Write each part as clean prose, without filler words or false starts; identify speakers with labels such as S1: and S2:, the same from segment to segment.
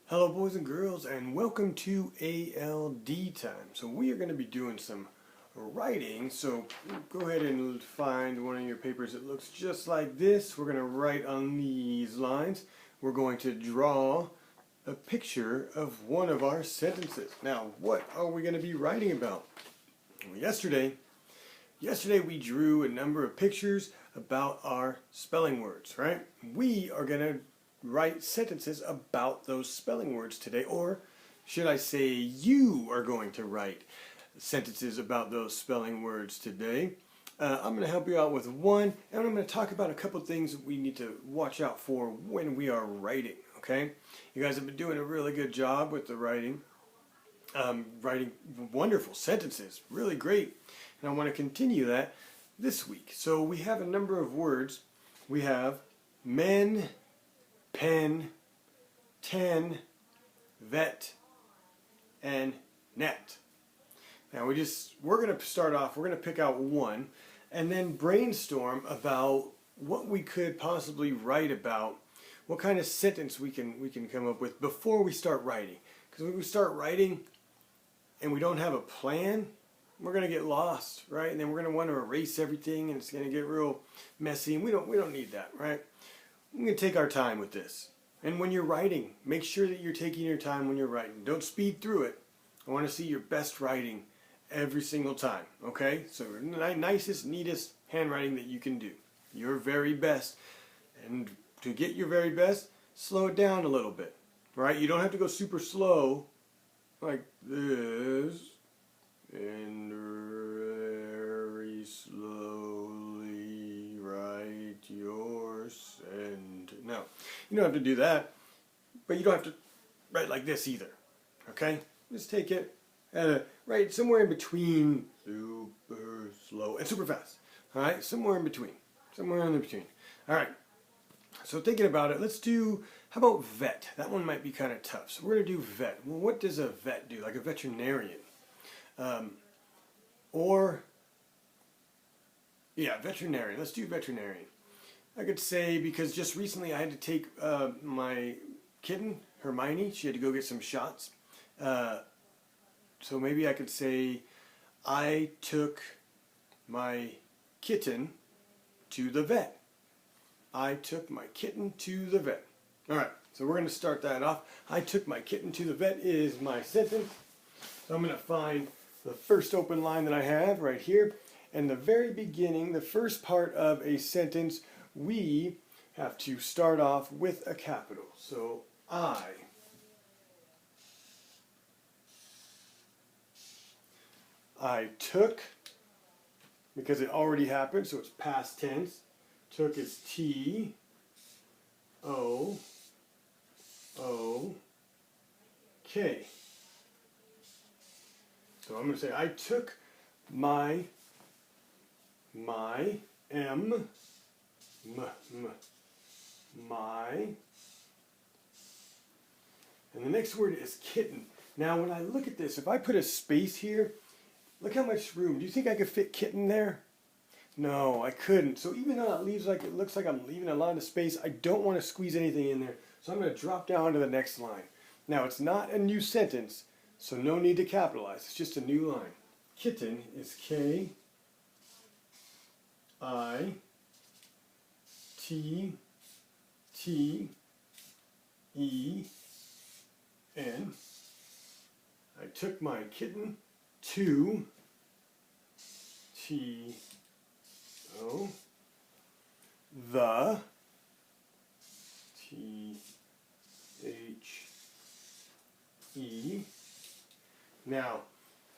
S1: Hello boys and girls, and welcome to ALD time. So we are going to be doing some writing, so go ahead and find one of your papers that looks just like this. We're going to write on these lines. We're going to draw a picture of one of our sentences. Now, what are we going to be writing about? Well, yesterday we drew a number of pictures about our spelling words, right? We are going to write sentences about those spelling words today, or should I say you are going to write sentences about those spelling words today. I'm going to help you out with one, and I'm going to talk about a couple things that we need to watch out for when we are writing, okay? You guys have been doing a really good job with the writing. Writing wonderful sentences, really great. And I want to continue that this week. So we have a number of words. We have men, pen, ten, vet, and net. Now we're going to start off, we're going to pick out one and then brainstorm about what we could possibly write about, what kind of sentence we can come up with before we start writing. Because when we start writing and we don't have a plan, we're going to get lost, right? And then we're going to want to erase everything and it's going to get real messy, and we don't need that, right? We're going to take our time with this. And when you're writing, make sure that you're taking your time when you're writing. Don't speed through it. I want to see your best writing every single time, okay? So nicest, neatest handwriting that you can do. Your very best. And to get your very best, slow it down a little bit, right? You don't have to go super slow like this and very slowly write your send. No, you don't have to do that, but you don't have to write like this either, okay? Just take it right somewhere in between super slow and super fast, all right? Somewhere in between, all right? So thinking about it, let's do, how about vet? That one might be kind of tough. So we're going to do vet. Well, what does a vet do? Like a veterinarian. Veterinarian. Let's do veterinarian. I could say, because just recently I had to take my kitten, Hermione, she had to go get some shots. So maybe I could say, I took my kitten to the vet. I took my kitten to the vet. Alright, so we're going to start that off. I took my kitten to the vet is my sentence. So I'm going to find the first open line that I have right here. And the very beginning, the first part of a sentence, we have to start off with a capital. So I took, because it already happened, so it's past tense. Took is T-O-O-K. So I'm going to say, I took my, my, and the next word is kitten. Now when I look at this, if I put a space here, look how much room. Do you think I could fit kitten there? No, I couldn't. So even though it looks like I'm leaving a lot of space, I don't want to squeeze anything in there. So I'm going to drop down to the next line. Now it's not a new sentence, so no need to capitalize. It's just a new line. Kitten is K-I-T-T-E-N. I took my kitten to the T-H-E. Now,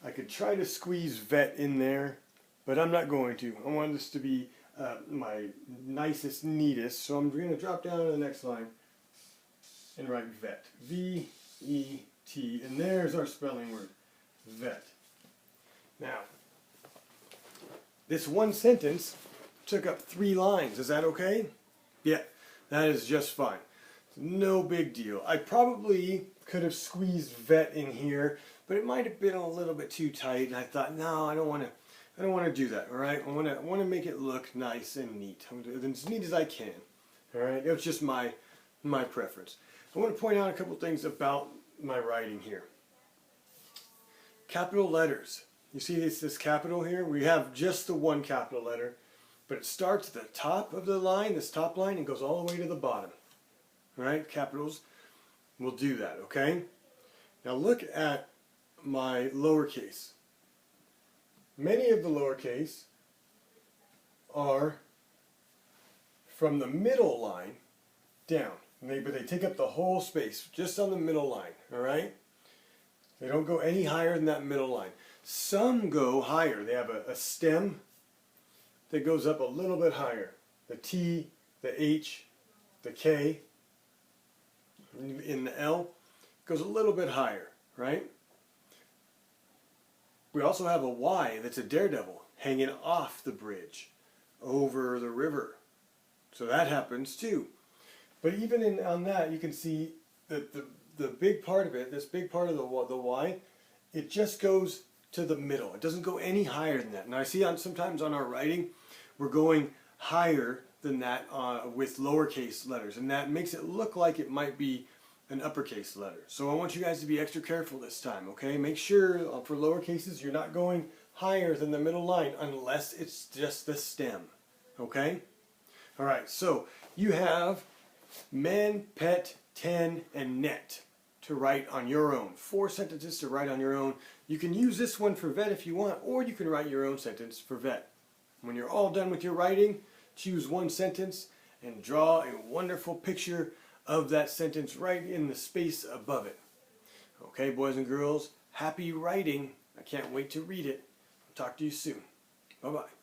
S1: I could try to squeeze vet in there, but I'm not going to. I want this to be my nicest, neatest, so I'm going to drop down to the next line and write vet. V-E-T, and there's our spelling word, vet. Now, this one sentence took up 3 lines. Is that okay? Yeah, that is just fine. No big deal. I probably could have squeezed vet in here, but it might have been a little bit too tight, and I thought, no, I don't want to do that. All right, I want to make it look nice and neat, as neat as I can. All right, it's just my preference. I want to point out a couple things about my writing here. Capital letters. You see this capital here? We have just the one capital letter, but it starts at the top of the line, this top line, and goes all the way to the bottom. All right, capitals will do that, okay? Now look at my lowercase. Many of the lowercase are from the middle line down, but they take up the whole space just on the middle line, all right? They don't go any higher than that middle line. Some go higher. They have a stem that goes up a little bit higher. The T, the H, the K, in the L goes a little bit higher, right? We also have a Y that's a daredevil hanging off the bridge over the river. So that happens too. But even on that, you can see that the big part of it, this big part of the Y, it just goes to the middle. It doesn't go any higher than that. Now I see sometimes on our writing, we're going higher than that with lowercase letters, and that makes it look like it might be an uppercase letter. So I want you guys to be extra careful this time, okay? Make sure for lowercases you're not going higher than the middle line unless it's just the stem, okay? All right, so you have men, pet, ten, and net to write on your own. 4 sentences to write on your own. You can use this one for vet if you want, or you can write your own sentence for vet. When you're all done with your writing, choose one sentence and draw a wonderful picture of that sentence right in the space above it. Okay, boys and girls, happy writing. I can't wait to read it. I'll talk to you soon. Bye-bye.